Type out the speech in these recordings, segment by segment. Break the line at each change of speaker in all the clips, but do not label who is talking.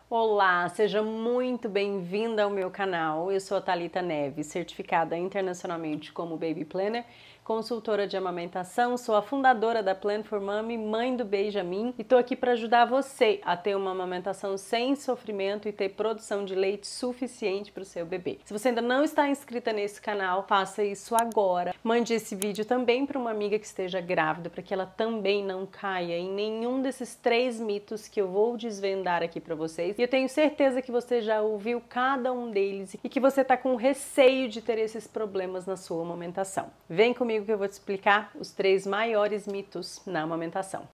Olá, seja muito bem-vinda ao meu canal. Eu sou a Thalita Neves, certificada internacionalmente como Baby Planner, consultora de amamentação, sou a fundadora da Plan for Mommy, mãe do Benjamin, e estou aqui para ajudar você a ter uma amamentação sem sofrimento e ter produção de leite suficiente para o seu bebê. Se você ainda não está inscrita nesse canal, faça isso agora. Mande esse vídeo também para uma amiga que esteja grávida, para que ela também não caia em nenhum desses 3 mitos que eu vou desvendar aqui para vocês. E eu tenho certeza que você já ouviu cada um deles e que você está com receio de ter esses problemas na sua amamentação. Vem comigo que eu vou te explicar os 3 maiores mitos na amamentação.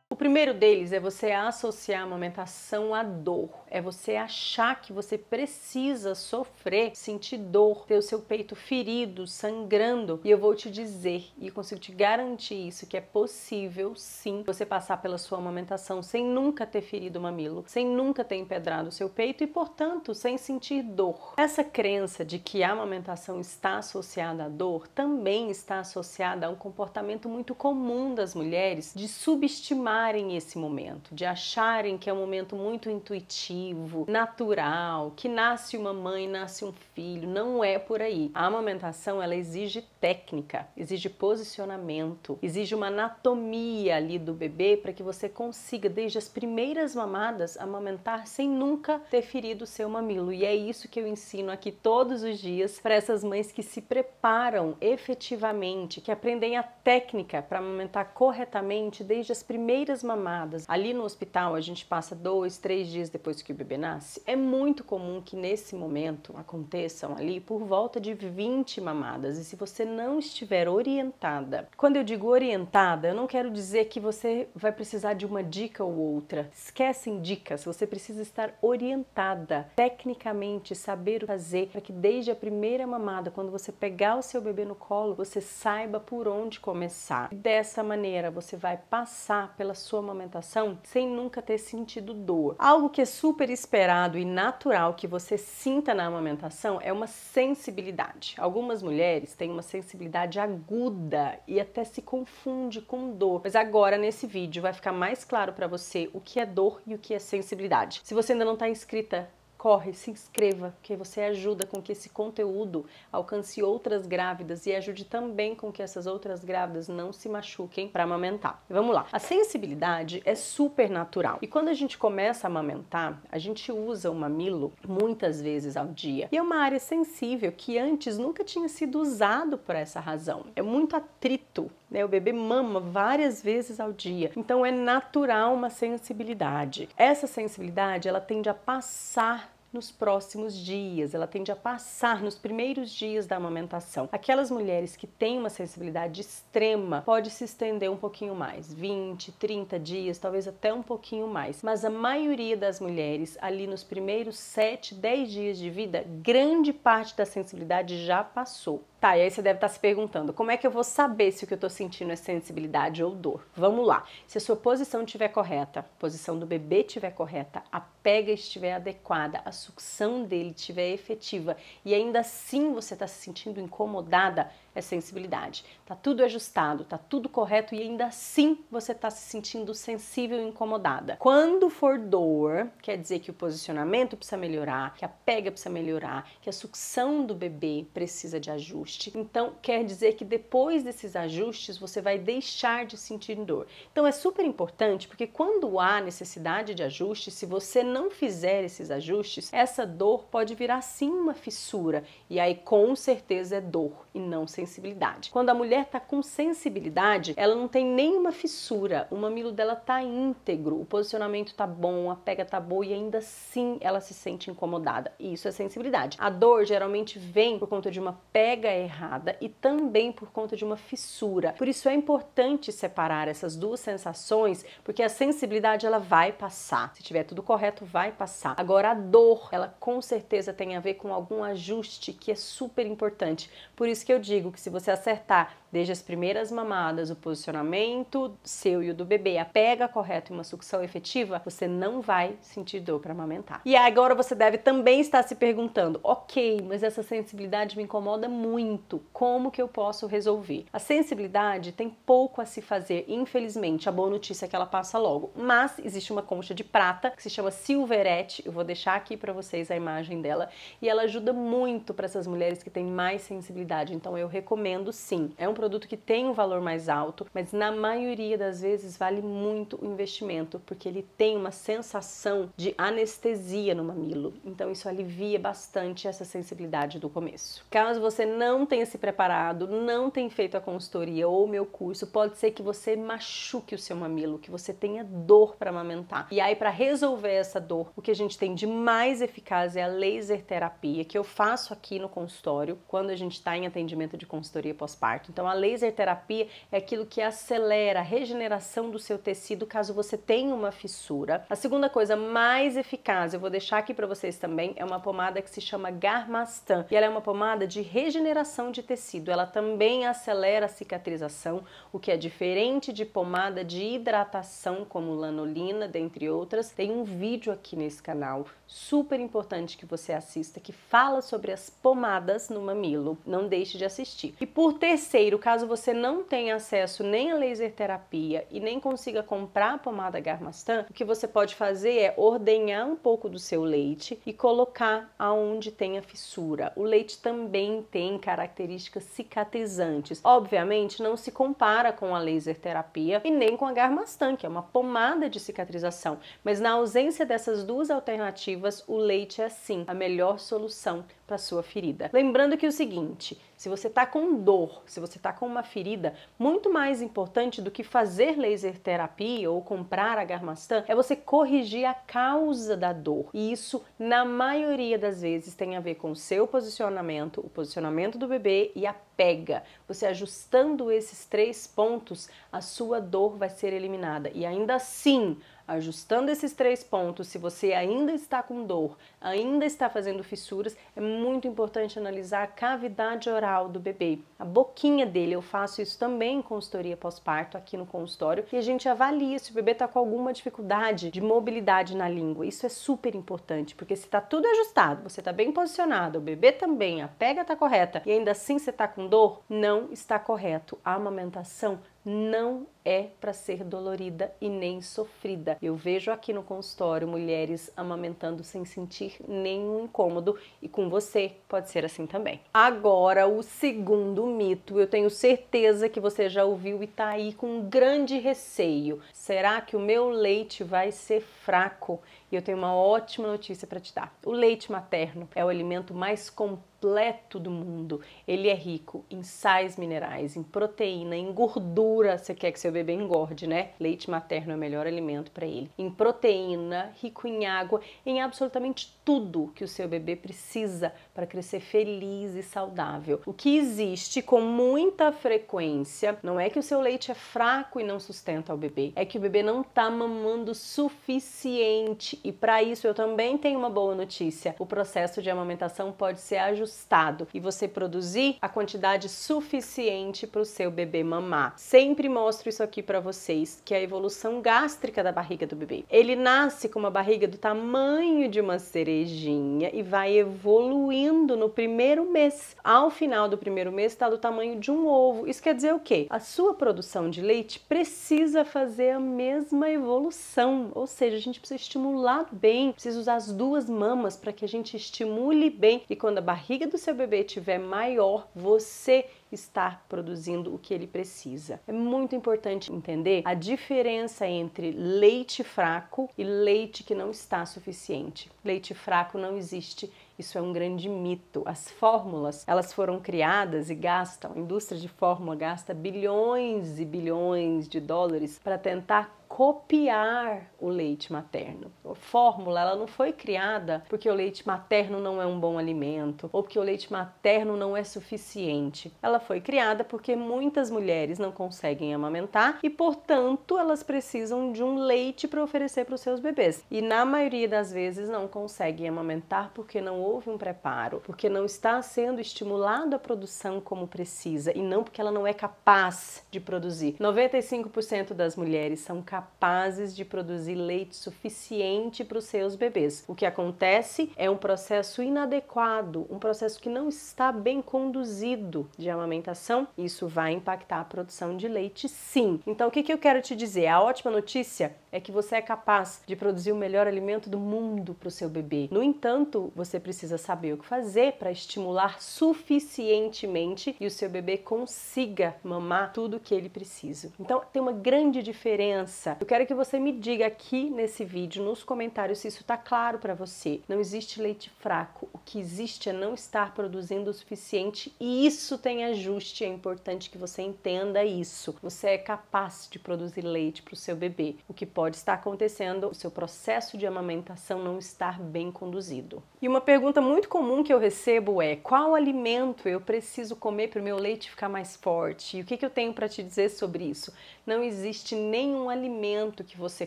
O primeiro deles é você associar a amamentação à dor. É você achar que você precisa sofrer, sentir dor, ter o seu peito ferido, sangrando. E eu vou te dizer, e consigo te garantir isso, que é possível sim você passar pela sua amamentação sem nunca ter ferido o mamilo, sem nunca ter empedrado o seu peito e, portanto, sem sentir dor. Essa crença de que a amamentação está associada à dor também está associada a um comportamento muito comum das mulheres de subestimarem esse momento, de acharem que é um momento muito intuitivo, natural, que nasce uma mãe, nasce um filho. Não é por aí. A amamentação, ela exige técnica, exige posicionamento, exige uma anatomia ali do bebê para que você consiga, desde as primeiras mamadas, amamentar sem nunca ter ferido o seu mamilo. E é isso que eu ensino aqui todos os dias para essas mães que se preparam efetivamente, que aprendem a técnica para amamentar corretamente desde as primeiras mamadas. Ali no hospital, a gente passa 2, 3 dias depois que o bebê nasce. É muito comum que nesse momento aconteçam ali por volta de 20 mamadas. E se você não estiver orientada, quando eu digo orientada, eu não quero dizer que você vai precisar de uma dica ou outra. Esquecem dicas, você precisa estar orientada, tecnicamente, saber o que fazer para que desde a primeira mamada, quando você pegar o seu bebê no colo, você saiba por onde começar. E dessa maneira, você vai passar pela sua amamentação sem nunca ter sentido dor. Algo que é super esperado e natural que você sinta na amamentação é uma sensibilidade. Algumas mulheres têm uma sensibilidade aguda e até se confunde com dor. Mas agora nesse vídeo vai ficar mais claro para você o que é dor e o que é sensibilidade. Se você ainda não está inscrita, corre, se inscreva, porque você ajuda com que esse conteúdo alcance outras grávidas e ajude também com que essas outras grávidas não se machuquem para amamentar. Vamos lá. A sensibilidade é super natural. E quando a gente começa a amamentar, a gente usa o mamilo muitas vezes ao dia. E é uma área sensível que antes nunca tinha sido usado por essa razão. É muito atrito, né? O bebê mama várias vezes ao dia. Então é natural uma sensibilidade. Essa sensibilidade, ela tende a passar nos próximos dias, ela tende a passar nos primeiros dias da amamentação. Aquelas mulheres que têm uma sensibilidade extrema pode se estender um pouquinho mais, 20, 30 dias, talvez até um pouquinho mais. Mas a maioria das mulheres, ali nos primeiros 7, 10 dias de vida, grande parte da sensibilidade já passou. Tá, e aí você deve estar se perguntando, como é que eu vou saber se o que eu estou sentindo é sensibilidade ou dor? Vamos lá. Se a sua posição estiver correta, a posição do bebê estiver correta, a pega estiver adequada, a sucção dele estiver efetiva e ainda assim você está se sentindo incomodada, é sensibilidade. Tá tudo ajustado, tá tudo correto e ainda assim você está se sentindo sensível e incomodada. Quando for dor, quer dizer que o posicionamento precisa melhorar, que a pega precisa melhorar, que a sucção do bebê precisa de ajuste. Então, quer dizer que depois desses ajustes você vai deixar de sentir dor. Então, é super importante porque quando há necessidade de ajuste, se você não fizer esses ajustes, essa dor pode virar sim uma fissura e aí com certeza é dor e não sensibilidade. Quando a mulher está com sensibilidade, ela não tem nenhuma fissura, o mamilo dela está íntegro, o posicionamento está bom, a pega está boa e ainda assim ela se sente incomodada. E isso é sensibilidade. A dor geralmente vem por conta de uma pega errada e também por conta de uma fissura. Por isso é importante separar essas duas sensações, porque a sensibilidade ela vai passar. Se tiver tudo correto, vai passar. Agora a dor, ela com certeza tem a ver com algum ajuste que é super importante. Por isso que eu digo que se você acertar desde as primeiras mamadas, o posicionamento seu e o do bebê, a pega correta e uma sucção efetiva, você não vai sentir dor para amamentar. E agora você deve também estar se perguntando, ok, mas essa sensibilidade me incomoda muito, como que eu posso resolver? A sensibilidade tem pouco a se fazer, infelizmente, a boa notícia é que ela passa logo, mas existe uma concha de prata que se chama Silverette, eu vou deixar aqui para vocês a imagem dela, e ela ajuda muito para essas mulheres que têm mais sensibilidade, então eu recomendo sim. É um produto que tem um valor mais alto, mas na maioria das vezes vale muito o investimento, porque ele tem uma sensação de anestesia no mamilo, então isso alivia bastante essa sensibilidade do começo. Caso você não tenha se preparado, não tenha feito a consultoria ou o meu curso, pode ser que você machuque o seu mamilo, que você tenha dor para amamentar. E aí, para resolver essa dor, o que a gente tem de mais eficaz é a laser terapia, que eu faço aqui no consultório, quando a gente está em atendimento de consultoria pós-parto. Então, a laser terapia é aquilo que acelera a regeneração do seu tecido caso você tenha uma fissura. A segunda coisa mais eficaz, eu vou deixar aqui para vocês também, é uma pomada que se chama Garmastan. E ela é uma pomada de regeneração de tecido. Ela também acelera a cicatrização, o que é diferente de pomada de hidratação como lanolina, dentre outras. Tem um vídeo aqui nesse canal super importante que você assista que fala sobre as pomadas no mamilo. Não deixe de assistir. E por terceiro, caso você não tenha acesso nem a laser terapia e nem consiga comprar a pomada Garmastan, o que você pode fazer é ordenhar um pouco do seu leite e colocar aonde tem a fissura. O leite também tem características cicatrizantes. Obviamente, não se compara com a laser terapia e nem com a Garmastan, que é uma pomada de cicatrização. Mas na ausência dessas duas alternativas, o leite é sim a melhor solução para sua ferida. Lembrando que o seguinte, se você está com dor, se você está com uma ferida, muito mais importante do que fazer laser terapia ou comprar a Garmastan é você corrigir a causa da dor. E isso, na maioria das vezes, tem a ver com o seu posicionamento, o posicionamento do bebê e a pega. Você ajustando esses 3 pontos, a sua dor vai ser eliminada. E ainda assim, ajustando esses 3 pontos, se você ainda está com dor, ainda está fazendo fissuras, é muito importante analisar a cavidade oral do bebê, a boquinha dele. Eu faço isso também em consultoria pós-parto aqui no consultório e a gente avalia se o bebê está com alguma dificuldade de mobilidade na língua. Isso é super importante, porque se está tudo ajustado, você está bem posicionado, o bebê também, a pega está correta e ainda assim você está com dor, não está correto. A amamentação não é para ser dolorida e nem sofrida. Eu vejo aqui no consultório mulheres amamentando sem sentir nenhum incômodo e com você pode ser assim também. Agora, o segundo mito, eu tenho certeza que você já ouviu e tá aí com um grande receio. Será que o meu leite vai ser fraco? E eu tenho uma ótima notícia para te dar. O leite materno é o alimento mais completo do mundo. Ele é rico em sais minerais, em proteína, em gordura. Você quer que seu bebê engorde, né? Leite materno é o melhor alimento para ele. Em proteína, rico em água, em absolutamente tudo que o seu bebê precisa para crescer feliz e saudável. O que existe com muita frequência não é que o seu leite é fraco e não sustenta o bebê, é que o bebê não está mamando suficiente. E para isso eu também tenho uma boa notícia. O processo de amamentação pode ser ajustado e você produzir a quantidade suficiente para o seu bebê mamar. Sempre mostro isso aqui para vocês, que é a evolução gástrica da barriga do bebê. Ele nasce com uma barriga do tamanho de uma cerejinha e vai evoluindo no primeiro mês. Ao final do primeiro mês está do tamanho de um ovo. Isso quer dizer o quê? A sua produção de leite precisa fazer a mesma evolução, ou seja, a gente precisa estimular bem, precisa usar as duas mamas para que a gente estimule bem e quando a barriga do seu bebê estiver maior, você estar produzindo o que ele precisa. É muito importante entender a diferença entre leite fraco e leite que não está suficiente. Leite fraco não existe. Isso é um grande mito. As fórmulas, elas foram criadas e gastam, a indústria de fórmula gasta bilhões e bilhões de dólares para tentar copiar o leite materno. A fórmula, ela não foi criada porque o leite materno não é um bom alimento ou porque o leite materno não é suficiente. Ela foi criada porque muitas mulheres não conseguem amamentar e, portanto, elas precisam de um leite para oferecer para os seus bebês. E na maioria das vezes não conseguem amamentar porque não houve um preparo, porque não está sendo estimulado a produção como precisa e não porque ela não é capaz de produzir. 95% das mulheres são capazes de produzir leite suficiente para os seus bebês. O que acontece é um processo inadequado, um processo que não está bem conduzido de amamentação. Isso vai impactar a produção de leite, sim. Então, o que eu quero te dizer? A ótima notícia é que você é capaz de produzir o melhor alimento do mundo para o seu bebê. No entanto, você precisa saber o que fazer para estimular suficientemente e o seu bebê consiga mamar tudo o que ele precisa. Então, tem uma grande diferença. Eu quero que você me diga aqui nesse vídeo, nos comentários, se isso está claro para você. Não existe leite fraco. O que existe é não estar produzindo o suficiente e isso tem ajuste. É importante que você entenda isso. Você é capaz de produzir leite para o seu bebê. O que pode estar acontecendo, o seu processo de amamentação não estar bem conduzido. E uma pergunta muito comum que eu recebo é: qual alimento eu preciso comer para o meu leite ficar mais forte? E o que eu tenho para te dizer sobre isso? Não existe nenhum alimento que você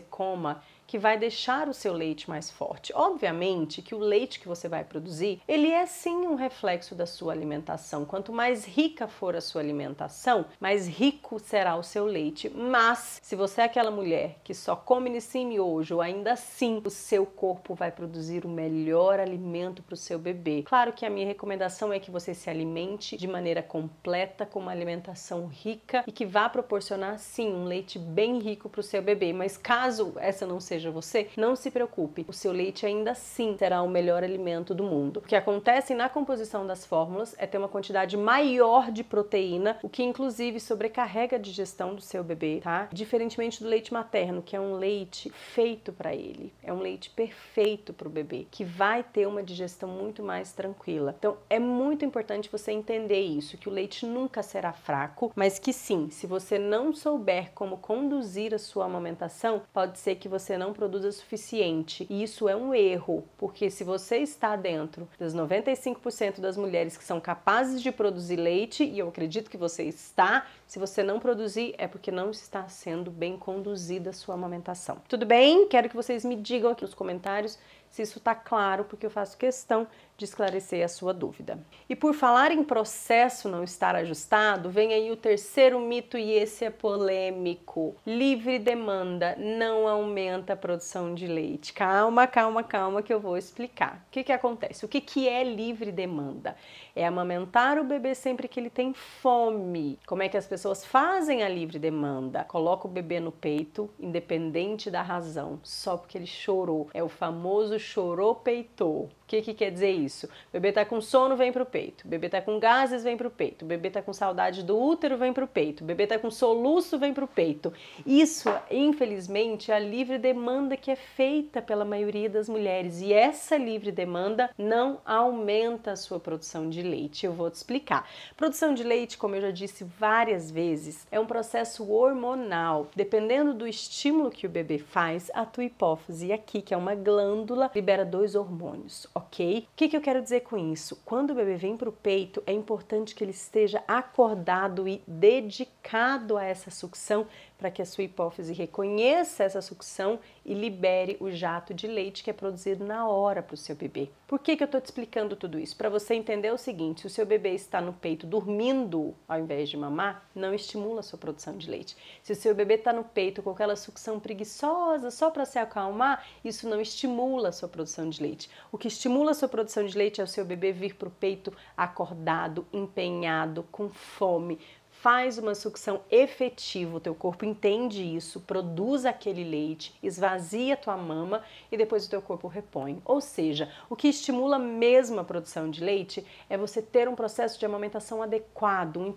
coma que vai deixar o seu leite mais forte. Obviamente que o leite que você vai produzir, ele é sim um reflexo da sua alimentação. Quanto mais rica for a sua alimentação, mais rico será o seu leite. Mas, se você é aquela mulher que só come nesse miojo, ainda assim o seu corpo vai produzir o melhor alimento para o seu bebê. Claro que a minha recomendação é que você se alimente de maneira completa, com uma alimentação rica e que vá proporcionar sim um leite bem rico para o seu bebê. Mas caso essa não seja você, não se preocupe, o seu leite ainda assim será o melhor alimento do mundo. O que acontece na composição das fórmulas é ter uma quantidade maior de proteína, o que inclusive sobrecarrega a digestão do seu bebê, tá? Diferentemente do leite materno, que é um leite feito para ele, é um leite perfeito para o bebê, que vai ter uma digestão muito mais tranquila. Então é muito importante você entender isso, que o leite nunca será fraco, mas que sim, se você não souber como conduzir a sua amamentação, pode ser que você não produza o suficiente. E isso é um erro, porque se você está dentro das 95% das mulheres que são capazes de produzir leite, e eu acredito que você está, se você não produzir é porque não está sendo bem conduzida a sua amamentação. Tudo bem? Quero que vocês me digam aqui nos comentários se isso está claro, porque eu faço questão de esclarecer a sua dúvida. E por falar em processo não estar ajustado, vem aí o terceiro mito e esse é polêmico. Livre demanda não aumenta a produção de leite. Calma, calma, calma que eu vou explicar. O que acontece? O que é livre demanda? É amamentar o bebê sempre que ele tem fome. Como é que as pessoas fazem a livre demanda? Coloca o bebê no peito, independente da razão, só porque ele chorou. É o famoso chorou, peitou. O que quer dizer isso? O bebê tá com sono, vem pro peito. O bebê tá com gases, vem pro peito. O bebê tá com saudade do útero, vem pro peito. O bebê tá com soluço, vem pro peito. Isso, infelizmente, é a livre demanda que é feita pela maioria das mulheres. E essa livre demanda não aumenta a sua produção de leite. Eu vou te explicar. Produção de leite, como eu já disse várias vezes, é um processo hormonal. Dependendo do estímulo que o bebê faz, a tua hipófise aqui, que é uma glândula, libera 2 hormônios, ok? O que eu quero dizer com isso? Quando o bebê vem para o peito, é importante que ele esteja acordado e dedicado a essa sucção para que a sua hipófise reconheça essa sucção e libere o jato de leite que é produzido na hora para o seu bebê. Por que eu estou te explicando tudo isso? Para você entender o seguinte: se o seu bebê está no peito dormindo ao invés de mamar, não estimula a sua produção de leite. Se o seu bebê está no peito com aquela sucção preguiçosa só para se acalmar, isso não estimula a sua produção de leite. O que estimula a sua produção de leite é o seu bebê vir para o peito acordado, empenhado, com fome. Faz uma sucção efetiva, o teu corpo entende isso, produz aquele leite, esvazia a tua mama e depois o teu corpo repõe. Ou seja, o que estimula mesmo a produção de leite é você ter um processo de amamentação adequado, um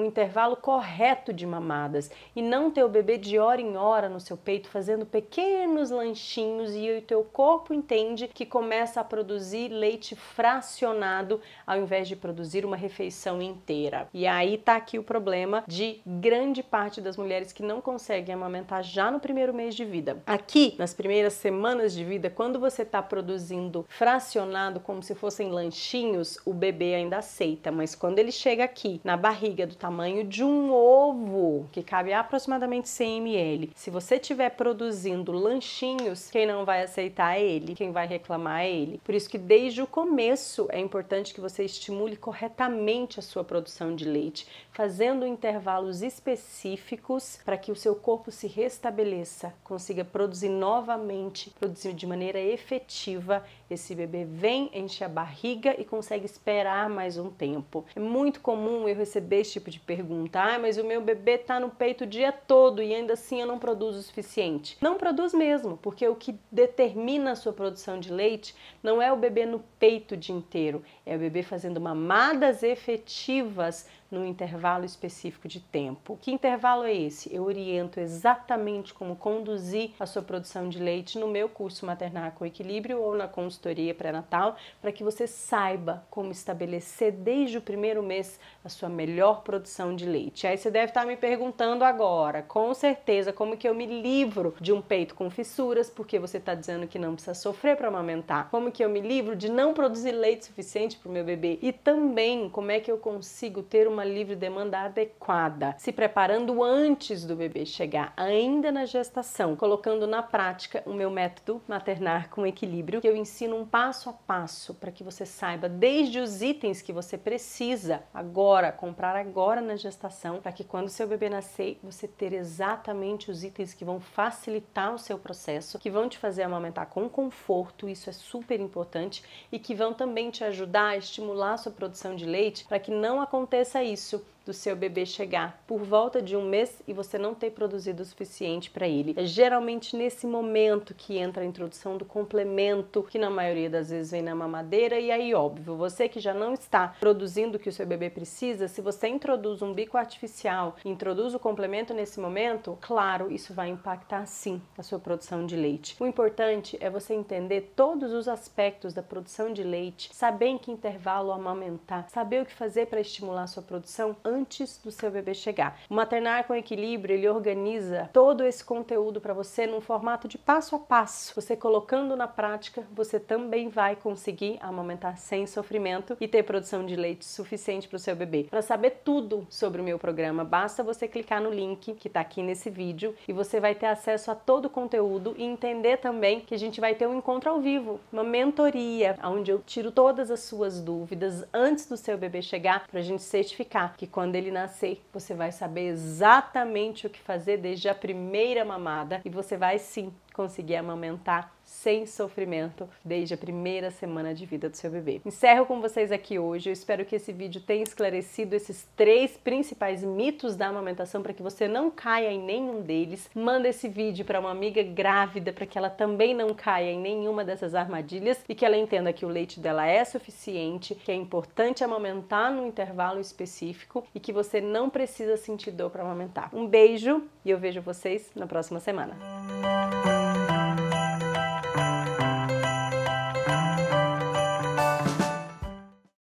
intervalo correto de mamadas e não ter o bebê de hora em hora no seu peito fazendo pequenos lanchinhos e o teu corpo entende que começa a produzir leite fracionado ao invés de produzir uma refeição inteira. E E aí tá aqui o problema de grande parte das mulheres que não conseguem amamentar já no primeiro mês de vida. Aqui, nas primeiras semanas de vida, quando você tá produzindo fracionado como se fossem lanchinhos, o bebê ainda aceita, mas quando ele chega aqui na barriga do tamanho de um ovo, que cabe aproximadamente 100 ml, se você estiver produzindo lanchinhos, quem não vai aceitar é ele, quem vai reclamar é ele. Por isso que desde o começo é importante que você estimule corretamente a sua produção de leite, fazendo intervalos específicos para que o seu corpo se restabeleça, consiga produzir novamente, produzir de maneira efetiva. Esse bebê vem, enche a barriga e consegue esperar mais um tempo. É muito comum eu receber esse tipo de pergunta: mas o meu bebê tá no peito o dia todo e ainda assim eu não produzo o suficiente. Não produz mesmo, porque o que determina a sua produção de leite não é o bebê no peito o dia inteiro, é o bebê fazendo mamadas efetivas num intervalo específico de tempo. Que intervalo é esse? Eu oriento exatamente como conduzir a sua produção de leite no meu curso Maternar com Equilíbrio ou na consultoria pré-natal, para que você saiba como estabelecer desde o primeiro mês a sua melhor produção de leite. Aí você deve estar me perguntando agora, com certeza, como que eu me livro de um peito com fissuras, porque você está dizendo que não precisa sofrer para amamentar. Como que eu me livro de não produzir leite suficiente para o meu bebê? E também, como é que eu consigo ter uma livre demanda adequada, se preparando antes do bebê chegar, ainda na gestação, colocando na prática o meu método Maternar com Equilíbrio, que eu ensino um passo a passo para que você saiba desde os itens que você precisa agora, comprar agora na gestação, para que quando seu bebê nascer, você ter exatamente os itens que vão facilitar o seu processo, que vão te fazer amamentar com conforto, isso é super importante, e que vão também te ajudar a estimular a sua produção de leite para que não aconteça isso do seu bebê chegar por volta de um mês e você não ter produzido o suficiente para ele. É geralmente nesse momento que entra a introdução do complemento, que na maioria das vezes vem na mamadeira, e aí, óbvio, você que já não está produzindo o que o seu bebê precisa, se você introduz um bico artificial, introduz o complemento nesse momento, claro, isso vai impactar sim a sua produção de leite. O importante é você entender todos os aspectos da produção de leite, saber em que intervalo amamentar, saber o que fazer para estimular a sua produção antes do seu bebê chegar. O Maternar com Equilíbrio, ele organiza todo esse conteúdo para você num formato de passo a passo. Você colocando na prática, você também vai conseguir amamentar sem sofrimento e ter produção de leite suficiente para o seu bebê. Para saber tudo sobre o meu programa, basta você clicar no link que está aqui nesse vídeo e você vai ter acesso a todo o conteúdo e entender também que a gente vai ter um encontro ao vivo, uma mentoria, onde eu tiro todas as suas dúvidas antes do seu bebê chegar, para a gente certificar que quando ele nascer, você vai saber exatamente o que fazer desde a primeira mamada e você vai sim conseguir amamentar sem sofrimento desde a primeira semana de vida do seu bebê. Encerro com vocês aqui hoje. Eu espero que esse vídeo tenha esclarecido esses 3 principais mitos da amamentação para que você não caia em nenhum deles. Manda esse vídeo para uma amiga grávida para que ela também não caia em nenhuma dessas armadilhas e que ela entenda que o leite dela é suficiente, que é importante amamentar num intervalo específico e que você não precisa sentir dor para amamentar. Um beijo e eu vejo vocês na próxima semana.